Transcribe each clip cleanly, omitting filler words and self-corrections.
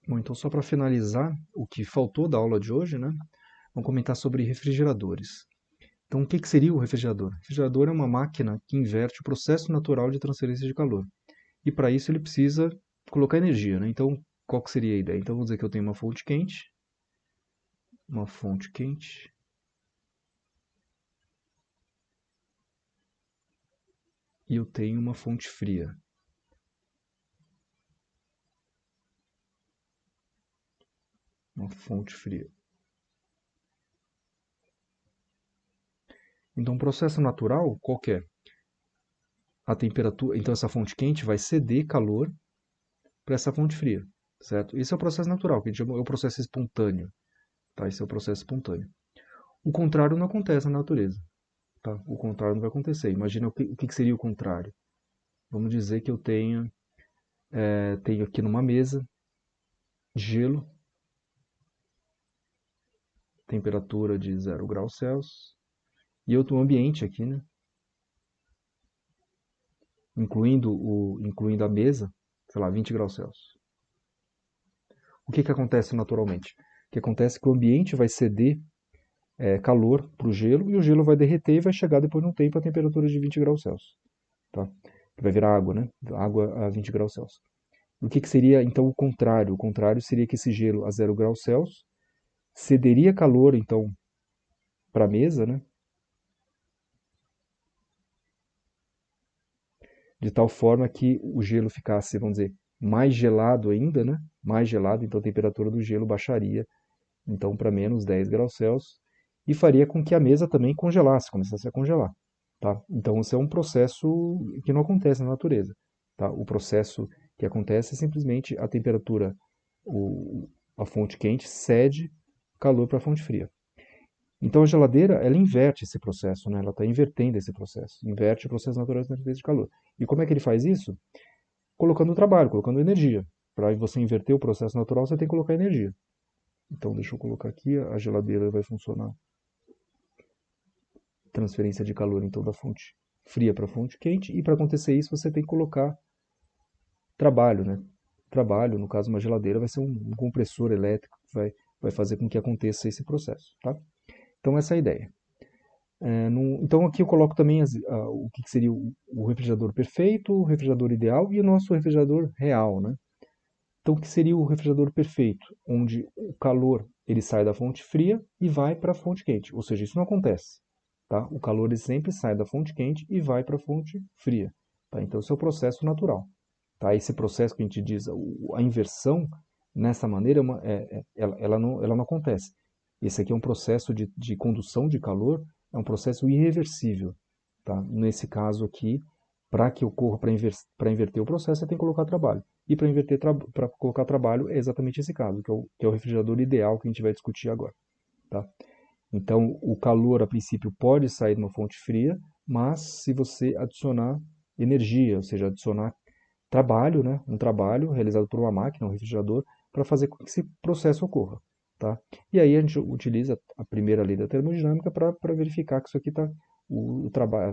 Bom, então só para finalizar o que faltou da aula de hoje, né? Vamos comentar sobre refrigeradores. Então, o que seria o refrigerador? O refrigerador é uma máquina que inverte o processo natural de transferência de calor. E para isso ele precisa colocar energia, né? Então, qual que seria a ideia? Então, vamos dizer que eu tenho uma fonte quente, e eu tenho uma fonte fria. Uma fonte fria. Então, o processo natural, qual que é? A temperatura, então essa fonte quente vai ceder calor para essa fonte fria, certo? Esse é o processo natural, que a gente chama, é o processo espontâneo, tá? Esse é o processo espontâneo. O contrário não acontece na natureza, tá? O contrário não vai acontecer. Imagina o que seria o contrário. Vamos dizer que eu tenho aqui numa mesa gelo, temperatura de 0 graus Celsius, e eu tenho um ambiente aqui, né? Incluindo a mesa, sei lá, 20 graus Celsius. O que acontece naturalmente? O que acontece é que o ambiente vai ceder calor para o gelo, e o gelo vai derreter e vai chegar depois de um tempo a temperatura de 20 graus Celsius. Tá? Vai virar água, né? Água a 20 graus Celsius. O que seria então o contrário? O contrário seria que esse gelo a 0 graus Celsius cederia calor então para a mesa, né? De tal forma que o gelo ficasse, vamos dizer, mais gelado ainda, né? Mais gelado, então a temperatura do gelo baixaria então para menos 10 graus Celsius, e faria com que a mesa também congelasse, começasse a congelar. Tá? Então, isso é um processo que não acontece na natureza. Tá? O processo que acontece é simplesmente a temperatura, a fonte quente cede calor para a fonte fria. Então, a geladeira, ela inverte esse processo, né? Ela está invertendo esse processo, inverte o processo natural de transferência de calor. E como é que ele faz isso? Colocando trabalho, colocando energia. Para você inverter o processo natural, você tem que colocar energia. Então, deixa eu colocar aqui, a geladeira vai funcionar. Transferência de calor, então, da fonte fria para a fonte quente. E para acontecer isso, você tem que colocar trabalho, né? Trabalho, no caso, uma geladeira, vai ser um compressor elétrico que vai fazer com que aconteça esse processo, tá? Então, essa é a ideia. Então, aqui eu coloco também o que seria o refrigerador perfeito, o refrigerador ideal e o nosso refrigerador real, né? Então, o que seria o refrigerador perfeito? Onde o calor ele sai da fonte fria e vai para a fonte quente. Ou seja, isso não acontece. Tá? O calor ele sempre sai da fonte quente e vai para a fonte fria. Tá? Então, esse é o processo natural. Tá? Esse processo que a gente diz, a inversão, nessa maneira, ela não acontece. Esse aqui é um processo de condução de calor, é um processo irreversível. Tá? Nesse caso aqui, para que ocorra, para inverter o processo, você tem que colocar trabalho. E para colocar trabalho é exatamente esse caso, que é o refrigerador ideal que a gente vai discutir agora. Tá? Então, o calor, a princípio, pode sair de uma fonte fria, mas se você adicionar energia, ou seja, adicionar trabalho, né, um trabalho realizado por uma máquina, um refrigerador, para fazer com que esse processo ocorra. Tá? E aí a gente utiliza a primeira lei da termodinâmica para verificar que isso aqui está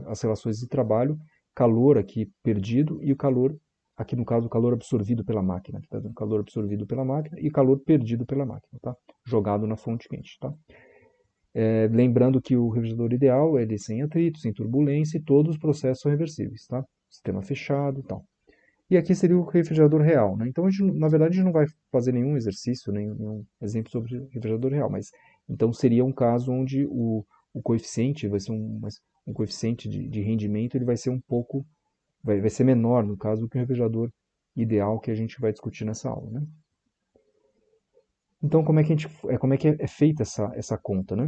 as relações de trabalho, calor aqui perdido e o calor, aqui no caso, o calor absorvido pela máquina. Aqui está dando calor absorvido pela máquina e calor perdido pela máquina, tá? Jogado na fonte quente. Tá? Lembrando que o refrigerador ideal é ele sem atrito, sem turbulência e todos os processos são reversíveis. Tá? Sistema fechado e tal. E aqui seria o refrigerador real, né? Então, na verdade, a gente não vai fazer nenhum exercício, nenhum exemplo sobre refrigerador real, mas então seria um caso onde o coeficiente vai ser um coeficiente de rendimento, ele vai ser vai ser menor, no caso, do que o refrigerador ideal que a gente vai discutir nessa aula, né? Então, como é que é feita essa conta, né?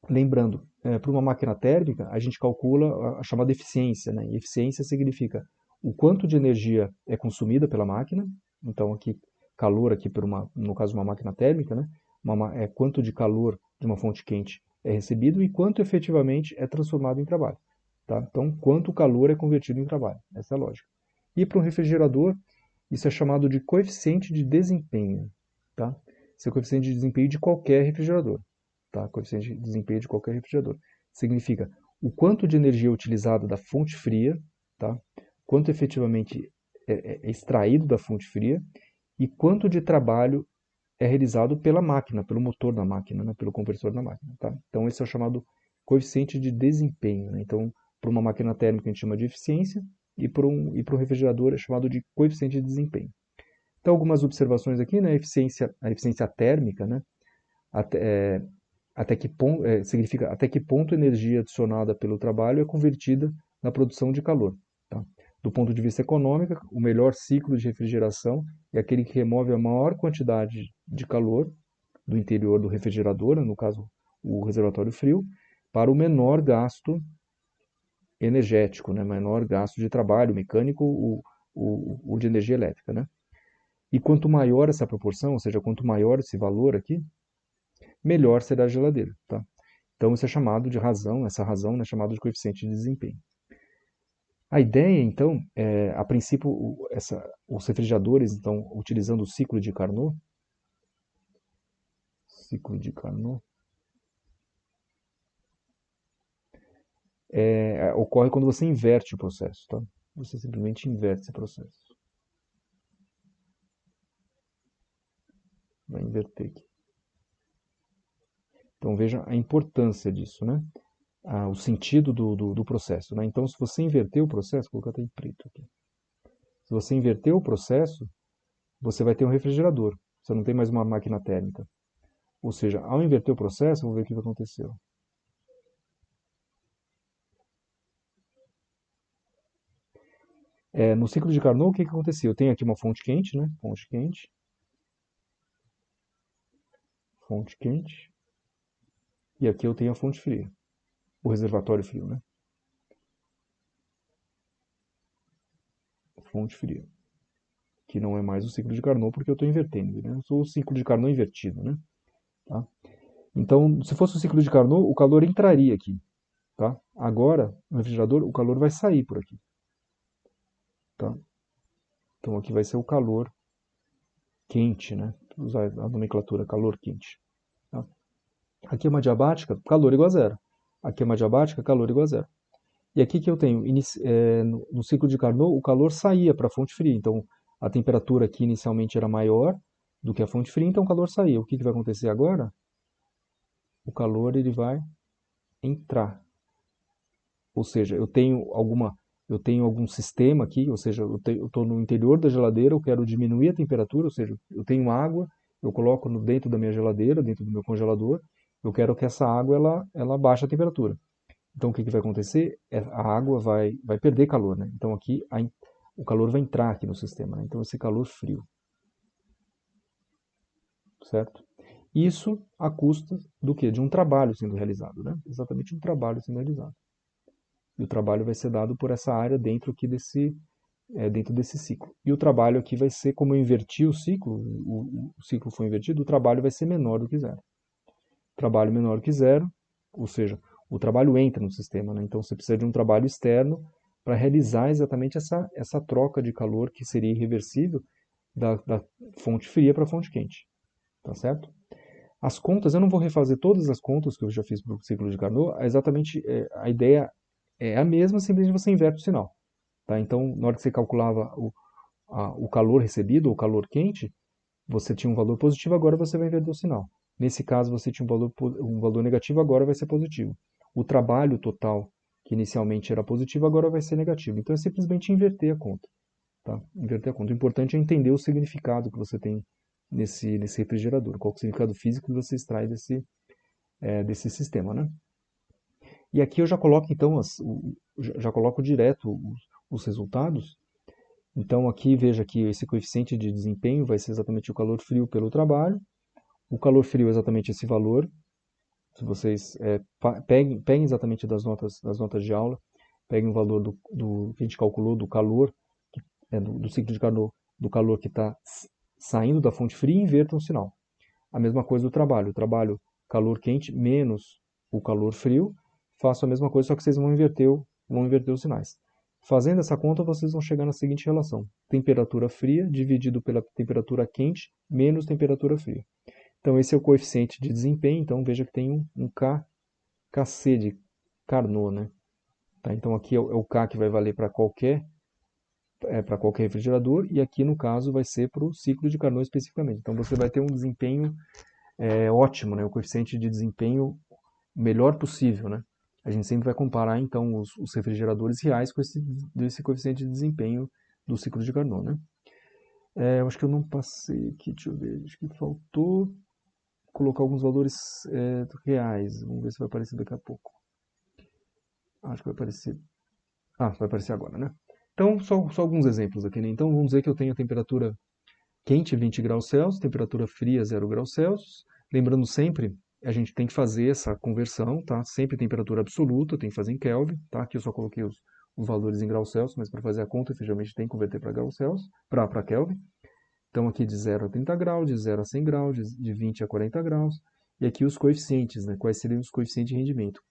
Lembrando, para uma máquina térmica, a gente calcula a chamada eficiência, né? E eficiência significa o quanto de energia é consumida pela máquina. Então, aqui, calor aqui no caso de uma máquina térmica, né? Quanto de calor de uma fonte quente é recebido e quanto efetivamente é transformado em trabalho. Tá? Então, quanto calor é convertido em trabalho. Essa é a lógica. E para um refrigerador, isso é chamado de coeficiente de desempenho. Tá? Esse é o coeficiente de desempenho de qualquer refrigerador. Tá? Coeficiente de desempenho de qualquer refrigerador. Significa o quanto de energia é utilizada da fonte fria, tá? Quanto efetivamente é extraído da fonte fria, e quanto de trabalho é realizado pela máquina, pelo motor da máquina, né, pelo compressor da máquina. Tá? Então, esse é o chamado coeficiente de desempenho. Né? Então, para uma máquina térmica a gente chama de eficiência, e para um refrigerador é chamado de coeficiente de desempenho. Então, algumas observações aqui, né? A eficiência térmica, né? Até, até que ponto, significa até que ponto a energia adicionada pelo trabalho é convertida na produção de calor. Tá? Do ponto de vista econômico, o melhor ciclo de refrigeração é aquele que remove a maior quantidade de calor do interior do refrigerador, no caso o reservatório frio, para o menor gasto energético, né? Menor gasto de trabalho mecânico ou de energia elétrica. Né? E quanto maior essa proporção, ou seja, quanto maior esse valor aqui, melhor será a geladeira. Tá? Então, isso é chamado de razão, essa razão é chamada de coeficiente de desempenho. A ideia, então, a princípio, os refrigeradores, então, utilizando o ciclo de Carnot, ocorre quando você inverte o processo. Tá? Você simplesmente inverte esse processo. Vai inverter aqui. Então, veja a importância disso, né? O sentido do processo. Né? Então, se você inverter o processo, vou colocar até em preto aqui. Se você inverter o processo, você vai ter um refrigerador. Você não tem mais uma máquina térmica. Ou seja, ao inverter o processo, vamos ver o que aconteceu. No ciclo de Carnot, o que aconteceu? Eu tenho aqui uma fonte quente, né? Fonte quente. E aqui eu tenho a fonte fria. O reservatório frio, né? Fonte fria. Que não é mais o ciclo de Carnot, porque eu estou invertendo. Né? Eu sou o ciclo de Carnot invertido, né? Tá? Então, se fosse o ciclo de Carnot, o calor entraria aqui. Tá? Agora, no refrigerador, o calor vai sair por aqui. Tá? Então, aqui vai ser o calor quente, né? Vou usar a nomenclatura calor quente. Tá? Aqui é uma diabática, calor igual a zero. Aqui é uma diabática, calor igual a zero. E aqui que eu tenho, no ciclo de Carnot, o calor saía para a fonte fria. Então, a temperatura aqui inicialmente era maior do que a fonte fria, então o calor saía. O que vai acontecer agora? O calor ele vai entrar. Ou seja, eu tenho algum sistema aqui, ou seja, eu estou no interior da geladeira, eu quero diminuir a temperatura, ou seja, eu tenho água, eu coloco dentro da minha geladeira, dentro do meu congelador, eu quero que essa água ela baixe a temperatura. Então o que vai acontecer? A água vai perder calor, né? Então aqui o calor vai entrar aqui no sistema, né? Então esse calor frio, certo? Isso a custa do quê? De um trabalho sendo realizado, né? Exatamente um trabalho sendo realizado. E o trabalho vai ser dado por essa área dentro desse ciclo. E o trabalho aqui vai ser, como eu inverti o ciclo, o ciclo foi invertido, o trabalho vai ser menor do que zero. Trabalho menor que zero, ou seja, o trabalho entra no sistema, né? Então você precisa de um trabalho externo para realizar exatamente essa troca de calor que seria irreversível da fonte fria para a fonte quente. Tá certo? As contas, eu não vou refazer todas as contas que eu já fiz para o ciclo de Carnot, exatamente a ideia é a mesma, simplesmente você inverte o sinal. Tá? Então, na hora que você calculava o calor recebido, ou o calor quente, você tinha um valor positivo, agora você vai inverter o sinal. Nesse caso, você tinha um valor negativo, agora vai ser positivo. O trabalho total, que inicialmente era positivo, agora vai ser negativo. Então, é simplesmente inverter a conta. Tá? Inverter a conta. O importante é entender o significado que você tem nesse refrigerador, qual é o significado físico que você extrai desse sistema. Né? E aqui eu já coloco, então, já coloco direto os resultados. Então, aqui, veja que esse coeficiente de desempenho vai ser exatamente o calor frio pelo trabalho. O calor frio é exatamente esse valor. Se vocês peguem exatamente das notas de aula, peguem o valor do que a gente calculou do calor, do ciclo de Carnot, do calor que está saindo da fonte fria e invertam o sinal. A mesma coisa do trabalho. O trabalho calor quente menos o calor frio, faço a mesma coisa, só que vocês vão inverter os sinais. Fazendo essa conta, vocês vão chegar na seguinte relação. Temperatura fria dividido pela temperatura quente menos temperatura fria. Então, esse é o coeficiente de desempenho. Então, veja que tem um KC de Carnot, né? Tá? Então, aqui é o K que vai valer para qualquer para qualquer refrigerador, e aqui no caso vai ser para o ciclo de Carnot especificamente. Então você vai ter um desempenho ótimo, né? O coeficiente de desempenho melhor possível, né? A gente sempre vai comparar então os refrigeradores reais com esse coeficiente de desempenho do ciclo de Carnot, né? Eu acho que eu não passei aqui, deixa eu ver, acho que faltou colocar alguns valores reais. Vamos ver se vai aparecer daqui a pouco. Acho que vai aparecer. Vai aparecer agora, né? Então, só alguns exemplos aqui, né? Então, vamos dizer que eu tenho a temperatura quente 20 graus Celsius, temperatura fria 0 graus Celsius. Lembrando sempre, a gente tem que fazer essa conversão, tá? Sempre temperatura absoluta, tem que fazer em Kelvin, tá? Aqui eu só coloquei os valores em graus Celsius, mas para fazer a conta, efetivamente tem que converter para graus Celsius, para Kelvin. Então, aqui de 0 a 30 graus, de 0 a 100 graus, de 20 a 40 graus. E aqui os coeficientes, né? Quais seriam os coeficientes de rendimento?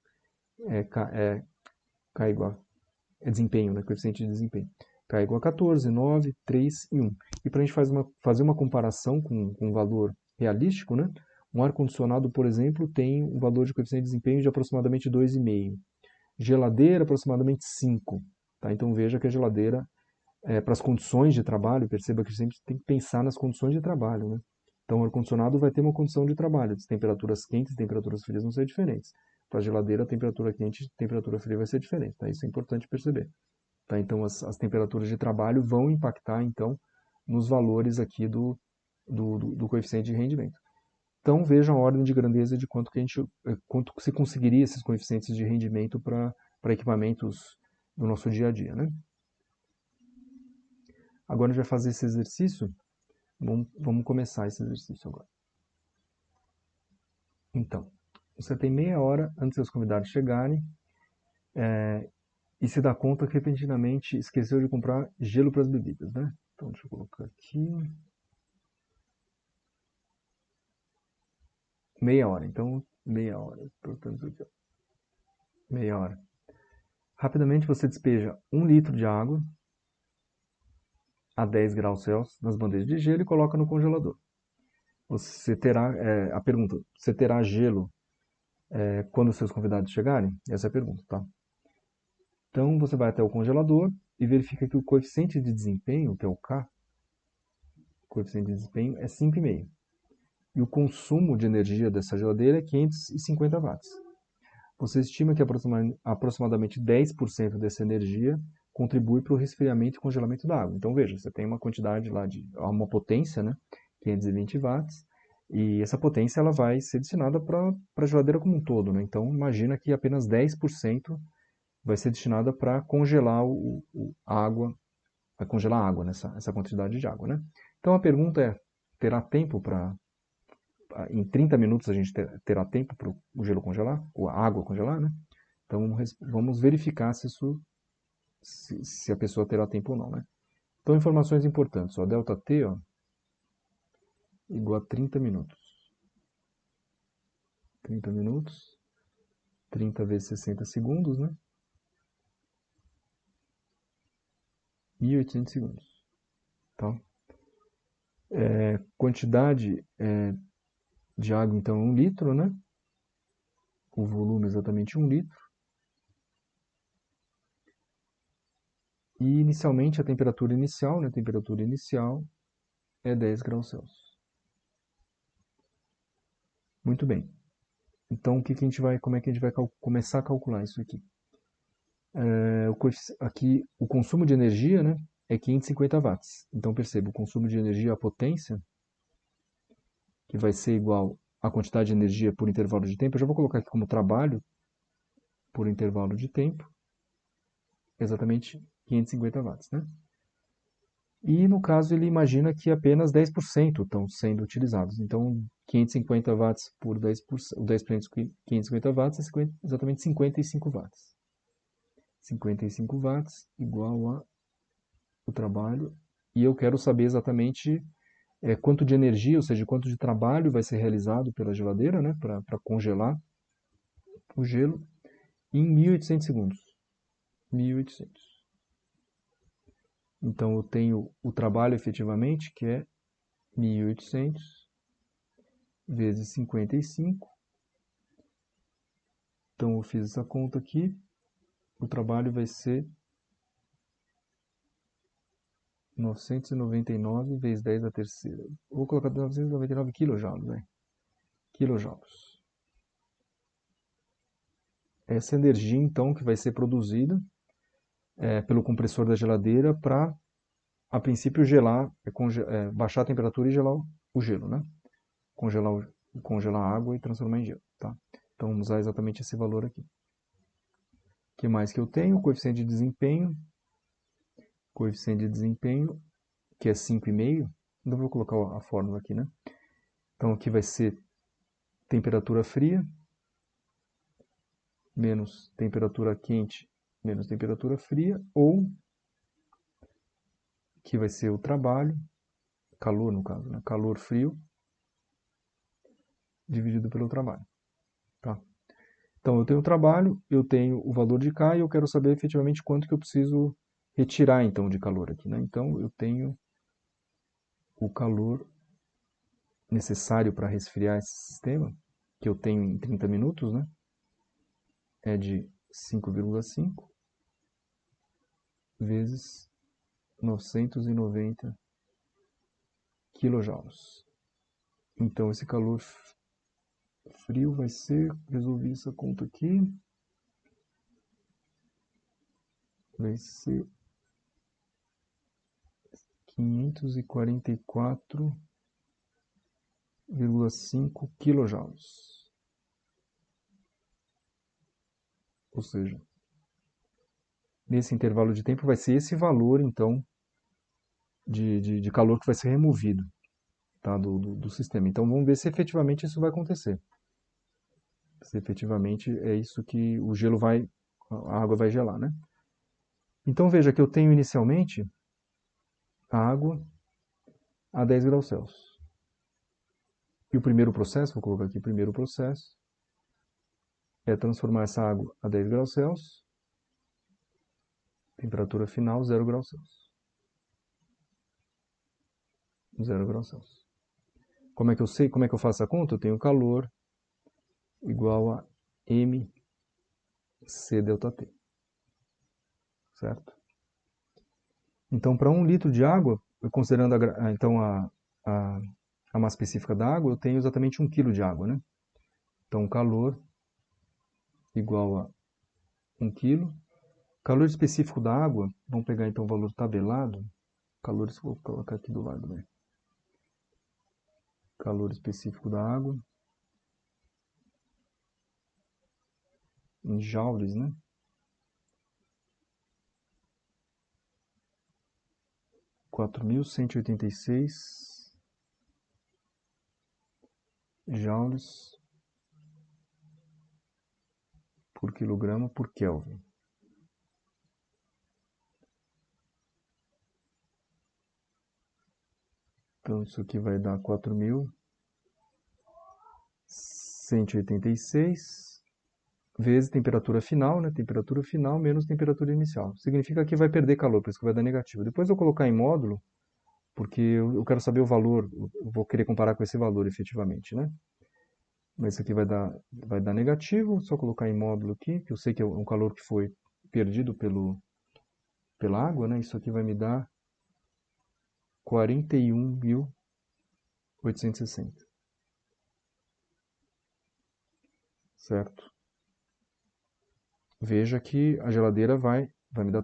K igual desempenho, né? Coeficiente de desempenho. K igual a 14, 9, 3 e 1. E para a gente fazer uma comparação com um valor realístico, né? Um ar-condicionado, por exemplo, tem um valor de coeficiente de desempenho de aproximadamente 2,5. Geladeira, aproximadamente 5. Tá? Então veja que a geladeira, para as condições de trabalho, perceba que sempre tem que pensar nas condições de trabalho, né? Então o ar-condicionado vai ter uma condição de trabalho. As temperaturas quentes e temperaturas frias vão ser diferentes. Para a geladeira, a temperatura quente e temperatura fria vai ser diferente. Tá? Isso é importante perceber. Tá? Então, as temperaturas de trabalho vão impactar, então, nos valores aqui do coeficiente de rendimento. Então, vejam a ordem de grandeza de quanto se conseguiria esses coeficientes de rendimento para equipamentos do nosso dia a dia, né? Agora a gente vai fazer esse exercício. Vamos começar esse exercício agora. Então, você tem meia hora antes dos convidados chegarem e se dá conta que repentinamente esqueceu de comprar gelo para as bebidas, né? Então, deixa eu colocar aqui. Meia hora, então meia hora. Portanto, meia hora. Rapidamente você despeja 1 litro de água a 10 graus Celsius nas bandejas de gelo e coloca no congelador. Você terá, a pergunta, você terá gelo quando os seus convidados chegarem? Essa é a pergunta, tá? Então você vai até o congelador e verifica que o coeficiente de desempenho, que é o K, o coeficiente de desempenho é 5,5. E o consumo de energia dessa geladeira é 550 watts. Você estima que aproximadamente 10% dessa energia contribui para o resfriamento e congelamento da água. Então veja, você tem uma quantidade lá uma potência, né, 520 watts, e essa potência ela vai ser destinada para a geladeira como um todo, né? Então imagina que apenas 10% vai ser destinada para congelar a água, vai congelar a água essa quantidade de água, né? Então a pergunta é, terá tempo para em 30 minutos a gente terá tempo para o gelo congelar, ou a água congelar, né? Então vamos verificar se a pessoa terá tempo ou não, né? Então informações importantes, ó, ΔT, ó, igual a 30 minutos. 30 minutos, 30 vezes 60 segundos, né? 1.800 segundos, tá? Quantidade de água, então, 1 litro, né? O volume exatamente 1 litro. E inicialmente a temperatura inicial, né? A temperatura inicial é 10 graus Celsius. Muito bem. Então, como é que a gente vai começar a calcular isso aqui? Aqui, o consumo de energia, né, é 550 watts. Então, perceba, o consumo de energia, a potência, que vai ser igual à quantidade de energia por intervalo de tempo. Eu já vou colocar aqui como trabalho por intervalo de tempo, exatamente 550 watts, né? E, no caso, ele imagina que apenas 10% estão sendo utilizados. Então, 550 watts por 10%, o 10% de 550 watts é exatamente 55 watts. 55 watts igual a o trabalho. E eu quero saber exatamente quanto de energia, ou seja, quanto de trabalho vai ser realizado pela geladeira, né, para congelar o gelo em 1.800 segundos. 1.800. Então eu tenho o trabalho efetivamente, que é 1.800 vezes 55. Então eu fiz essa conta aqui. O trabalho vai ser 999 vezes 10 a terceira. Vou colocar 999 quilojoules, né? Quilojoules. Essa energia, então, que vai ser produzida pelo compressor da geladeira para, a princípio, gelar, baixar a temperatura e gelar o gelo, né? Congelar a água e transformar em gelo, tá? Então, vamos usar exatamente esse valor aqui. O que mais que eu tenho? Coeficiente de desempenho. Coeficiente de desempenho, que é 5,5. Então, vou colocar a fórmula aqui, né? Então, aqui vai ser temperatura fria menos temperatura quente menos temperatura fria, ou que vai ser o trabalho, calor no caso, né? Calor frio dividido pelo trabalho, tá? Então, eu tenho o trabalho, eu tenho o valor de K e eu quero saber efetivamente quanto que eu preciso retirar, então, de calor aqui, né? Então, eu tenho o calor necessário para resfriar esse sistema, que eu tenho em 30 minutos, né? É de 5,5 vezes 990 quilojoules. Então, esse calor frio vai ser, resolvi essa conta aqui, vai ser 544,5 quilojoules. Ou seja, nesse intervalo de tempo vai ser esse valor, então, de calor que vai ser removido, tá, do sistema. Então, vamos ver se efetivamente isso vai acontecer. Se efetivamente é isso que o gelo vai, a água vai gelar, né? Então, veja que eu tenho inicialmente a água a 10 graus Celsius. E o primeiro processo, vou colocar aqui, primeiro processo, é transformar essa água a 10 graus Celsius, temperatura final 0 graus Celsius. 0 graus Celsius. Como é que eu sei, como é que eu faço a conta? Eu tenho calor igual a mc ΔT, certo? Então, para 1 litro de água, considerando então a massa específica da água, eu tenho exatamente 1 quilo de água, né? Então, calor igual a 1 quilo. Calor específico da água, vamos pegar então o valor tabelado. Calor, vou colocar aqui do lado, né? Calor específico da água em joules, né? (4.186 joules por quilograma por Kelvin. Então, isso aqui vai dar 4.186 vezes temperatura final, né? Temperatura final menos temperatura inicial. Significa que vai perder calor, por isso que vai dar negativo. Depois eu colocar em módulo, porque eu quero saber o valor, eu vou querer comparar com esse valor efetivamente, né? Mas isso aqui vai dar negativo, só colocar em módulo aqui, que eu sei que é um calor que foi perdido pela água, né? Isso aqui vai me dar 41.860. Certo? Veja que a geladeira vai me dar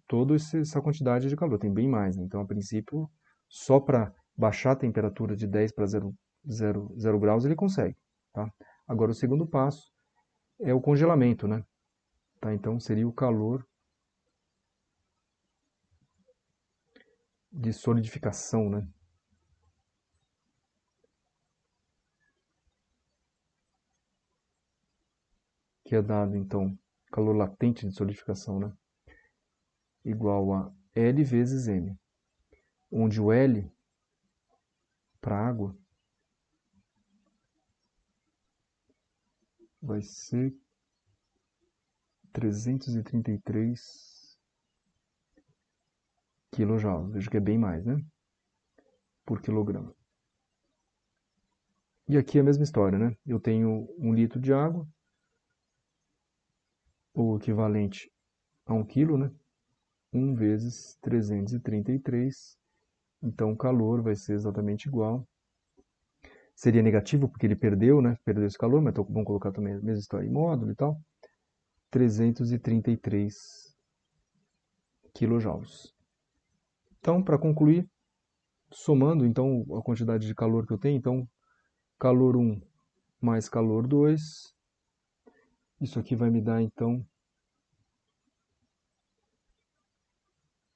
toda essa quantidade de calor. Tem bem mais, né? Então, a princípio, só para baixar a temperatura de 10 para 0 graus ele consegue. Tá? Agora, o segundo passo é o congelamento, né? Tá? Então, seria o calor de solidificação, né? Que é dado, então, calor latente de solidificação, né? Igual a L vezes M, onde o L para água vai ser 333 quilojoules. Veja que é bem mais, né? Por quilograma. E aqui é a mesma história, né? Eu tenho 1 litro de água, o equivalente a 1 quilo, né? 1 vezes 333. Então, o calor vai ser exatamente igual. Seria negativo porque ele perdeu, né? Perdeu esse calor, mas então vamos colocar também a mesma história em módulo e tal. 333 quilojoules. Então, para concluir, somando então a quantidade de calor que eu tenho, então calor 1 mais calor 2, isso aqui vai me dar então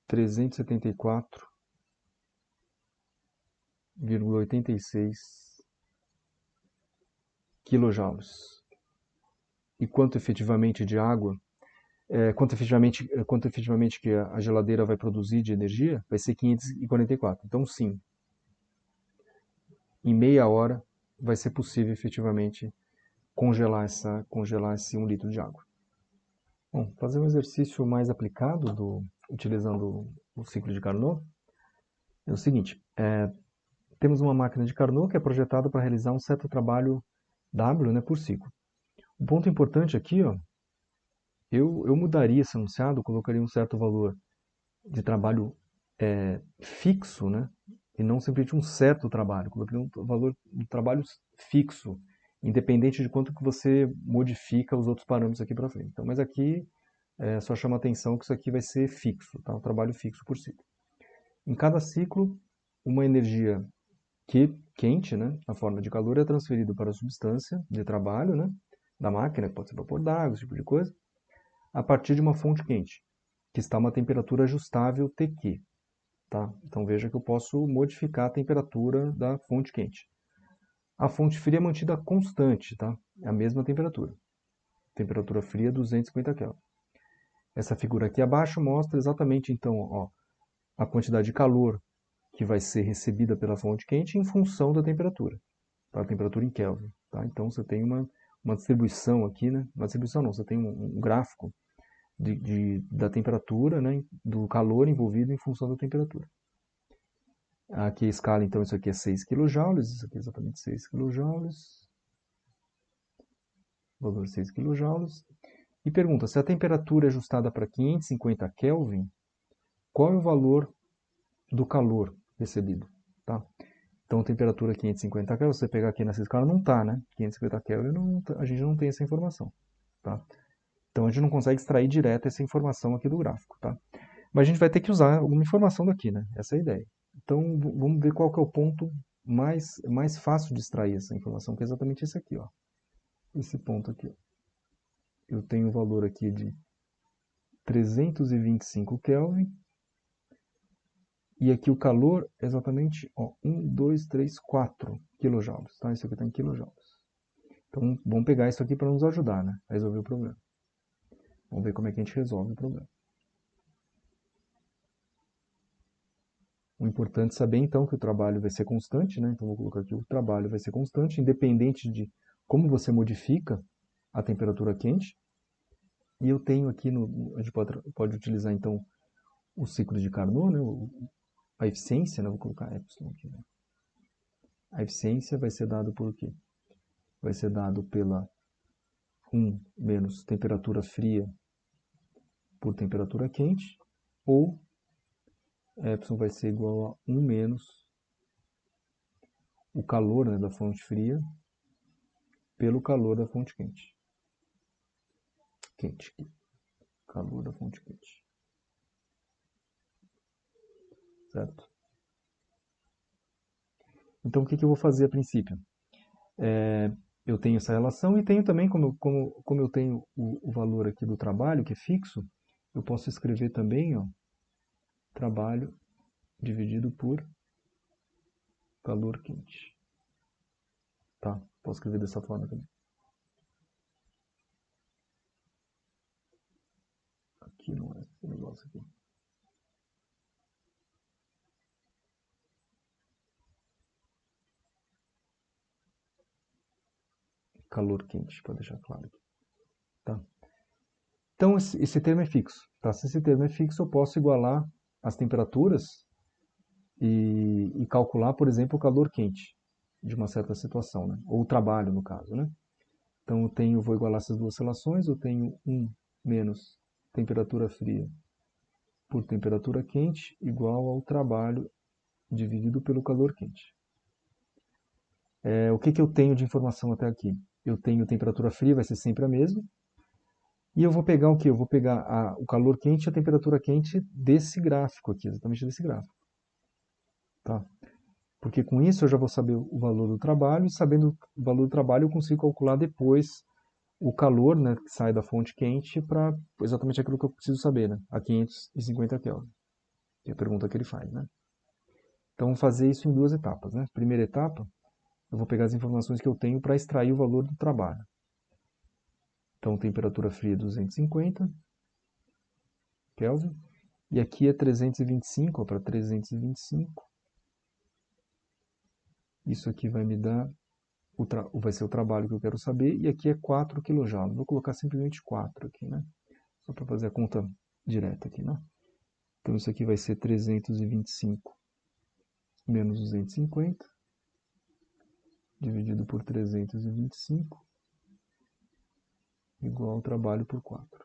374,86 quilojoules. E quanto efetivamente de água, quanto efetivamente que a geladeira vai produzir de energia, vai ser 544. Então, sim, em meia hora vai ser possível efetivamente congelar esse 1 litro de água. Bom, fazer um exercício mais aplicado utilizando o ciclo de Carnot é o seguinte: temos uma máquina de Carnot que é projetada para realizar um certo trabalho W, né, por ciclo. O ponto importante aqui, ó, eu mudaria esse enunciado, colocaria um certo valor de trabalho fixo, né, e não simplesmente um certo trabalho. Colocaria um valor de trabalho fixo, independente de quanto que você modifica os outros parâmetros aqui para frente. Então, mas aqui só chama atenção que isso aqui vai ser fixo, tá? Um trabalho fixo por ciclo. Em cada ciclo, uma energia quente, né, na forma de calor, é transferida para a substância de trabalho, né, da máquina, que pode ser vapor d'água, esse tipo de coisa, a partir de uma fonte quente, que está a uma temperatura ajustável TQ. Tá? Então veja que eu posso modificar a temperatura da fonte quente. A fonte fria é mantida constante, tá? É a mesma temperatura. Temperatura fria 250 Kelvin. Essa figura aqui abaixo mostra exatamente então, ó, a quantidade de calor que vai ser recebida pela fonte quente em função da temperatura, tá? A temperatura em Kelvin, tá? Então você tem uma distribuição aqui, né? Uma distribuição não, você tem um gráfico da temperatura, né? Do calor envolvido em função da temperatura. Aqui a escala, então, isso aqui é 6 kJ, isso aqui é exatamente 6 kJ, valor 6 kJ. E pergunta, se a temperatura é ajustada para 550 Kelvin, qual é o valor do calor recebido? Tá? Então, temperatura 550 Kelvin, se você pegar aqui nessa escala, não está, né? 550 Kelvin, a gente não tem essa informação. Tá? Então, a gente não consegue extrair direto essa informação aqui do gráfico. Tá? Mas a gente vai ter que usar alguma informação daqui, né? Essa é a ideia. Então, vamos ver qual que é o ponto mais fácil de extrair essa informação, que é exatamente esse aqui, ó. Esse ponto aqui, ó. Eu tenho o valor aqui de 325 Kelvin. E aqui o calor é exatamente, ó, 1, 2, 3, 4 quilojoules, tá? Isso aqui está em quilojoules. Então, vamos pegar isso aqui para nos ajudar, né? A resolver o problema. Vamos ver como é que a gente resolve o problema. O importante é saber, então, que o trabalho vai ser constante, né? Então, vou colocar aqui, o trabalho vai ser constante, independente de como você modifica a temperatura quente. E eu tenho aqui, a gente pode utilizar, então, o ciclo de Carnot, né? A eficiência, né? Vou colocar epsilon aqui, né? A eficiência vai ser dado por quê? Vai ser dado pela 1 menos temperatura fria por temperatura quente, ou epsilon vai ser igual a 1 menos o calor, né, da fonte fria pelo calor da fonte quente. Calor da fonte quente. Certo? Então, o que eu vou fazer a princípio? Eu tenho essa relação e tenho também, como eu tenho o valor aqui do trabalho, que é fixo, eu posso escrever também, ó, trabalho dividido por calor quente. Tá? Posso escrever dessa forma também. Aqui não é esse negócio aqui. Calor quente, para deixar claro aqui. Tá? Então, esse termo é fixo. Tá? Se esse termo é fixo, eu posso igualar as temperaturas e calcular, por exemplo, o calor quente de uma certa situação, né? Ou o trabalho, no caso. Né? Então, vou igualar essas duas relações, eu tenho 1 menos temperatura fria por temperatura quente igual ao trabalho dividido pelo calor quente. O que eu tenho de informação até aqui? Eu tenho temperatura fria, vai ser sempre a mesma. E eu vou pegar o quê? Eu vou pegar o calor quente e a temperatura quente desse gráfico aqui, exatamente desse gráfico. Tá? Porque com isso eu já vou saber o valor do trabalho, e sabendo o valor do trabalho eu consigo calcular depois o calor, né, que sai da fonte quente para exatamente aquilo que eu preciso saber, né, a 550 Kelvin, que é a pergunta que ele faz, né. Então vamos fazer isso em duas etapas, né. Primeira etapa, eu vou pegar as informações que eu tenho para extrair o valor do trabalho. Então temperatura fria 250 Kelvin, e aqui é 325, para 325. Isso aqui vai me dar, vai ser o trabalho que eu quero saber, e aqui é 4 kJ. Vou colocar simplesmente 4 aqui, né? Só para fazer a conta direta aqui, né? Então isso aqui vai ser 325 menos 250, dividido por 325, igual ao trabalho por 4.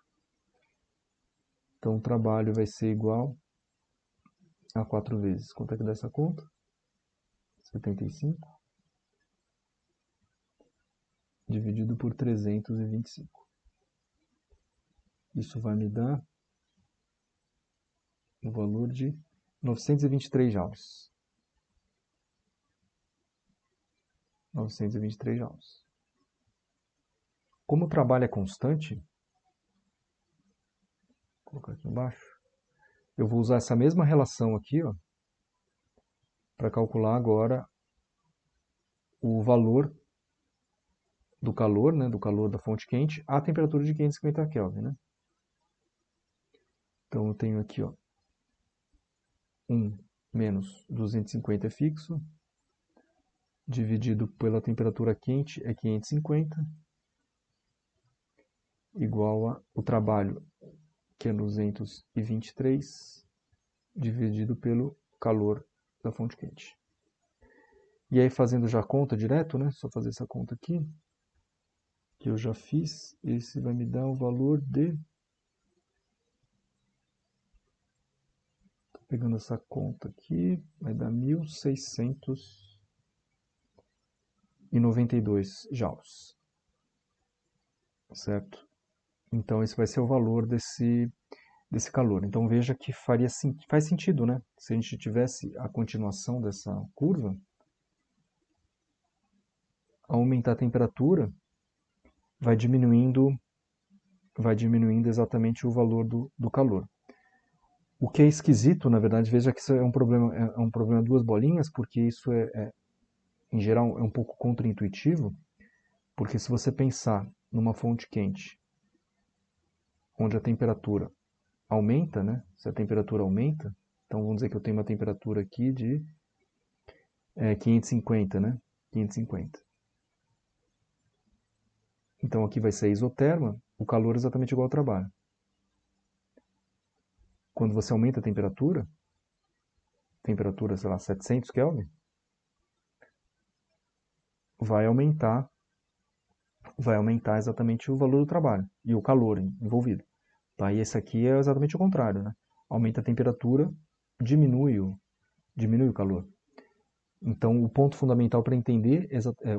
Então o trabalho vai ser igual a 4 vezes. Quanto é que dá essa conta? 75, dividido por 325. Isso vai me dar o valor de 923 joules. 923 joules. Como o trabalho é constante, vou colocar aqui embaixo, eu vou usar essa mesma relação aqui, ó, para calcular agora o valor do calor, né, do calor da fonte quente, à temperatura de 550 Kelvin, né? Então eu tenho aqui, ó, 1 menos 250 é fixo, dividido pela temperatura quente é 550, igual a o trabalho, que é 223, dividido pelo calor da fonte quente. E aí fazendo já a conta direto, né? Só fazer essa conta aqui, que eu já fiz, esse vai me dar o valor de... Tô pegando essa conta aqui, vai dar 1.692 joules. Certo? Então esse vai ser o valor desse calor. Então veja que faz sentido, né? Se a gente tivesse a continuação dessa curva, aumentar a temperatura vai diminuindo exatamente o valor do calor. O que é esquisito, na verdade, veja que isso é um problema duas bolinhas, porque isso em geral, é um pouco contraintuitivo, porque se você pensar numa fonte quente, onde a temperatura aumenta, né? Se a temperatura aumenta, então vamos dizer que eu tenho uma temperatura aqui de 550, né? 550. Então aqui vai ser a isoterma, o calor é exatamente igual ao trabalho. Quando você aumenta a temperatura, sei lá, 700 Kelvin, vai aumentar exatamente o valor do trabalho e o calor envolvido. Tá? E esse aqui é exatamente o contrário, né? Aumenta a temperatura, diminui o calor. Então, o ponto fundamental para entender,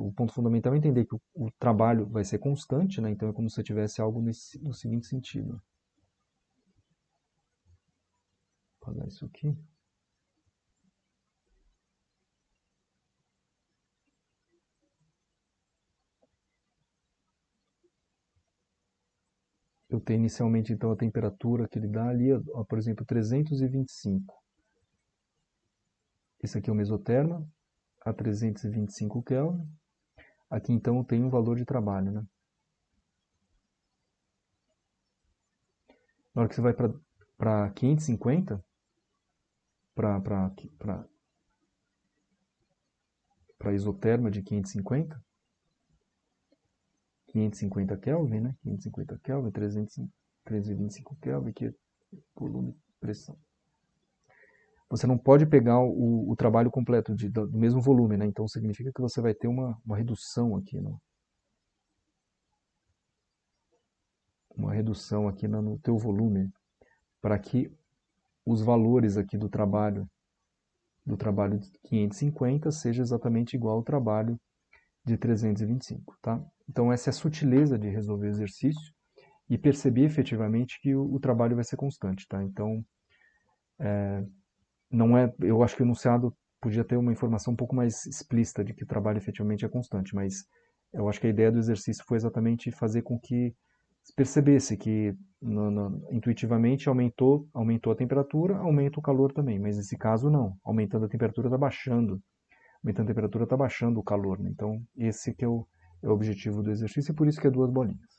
o ponto fundamental é entender que o trabalho vai ser constante, né? Então é como se você tivesse algo no seguinte sentido. Vou fazer isso aqui. Eu tenho inicialmente então a temperatura que ele dá ali, ó, por exemplo, 325. Esse aqui é o mesoterma, a 325 Kelvin. Aqui então eu tenho um valor de trabalho, né? Na hora que você vai para 550, para isoterma de 550 Kelvin, né? 550 Kelvin, 325 Kelvin, que é volume, pressão. Você não pode pegar o trabalho completo do mesmo volume, né? Então significa que você vai ter uma redução aqui, uma redução aqui no teu volume, para que os valores aqui do trabalho de 550 seja exatamente igual ao trabalho de 325, tá? Então essa é a sutileza de resolver o exercício e perceber efetivamente que o trabalho vai ser constante, tá? Então, não é, eu acho que o enunciado podia ter uma informação um pouco mais explícita de que o trabalho efetivamente é constante, mas eu acho que a ideia do exercício foi exatamente fazer com que se percebesse que intuitivamente aumentou a temperatura, aumenta o calor também, mas nesse caso não, aumentando a temperatura está baixando, aumentando a temperatura está baixando o calor, né? Então esse que é o objetivo do exercício e por isso que é duas bolinhas.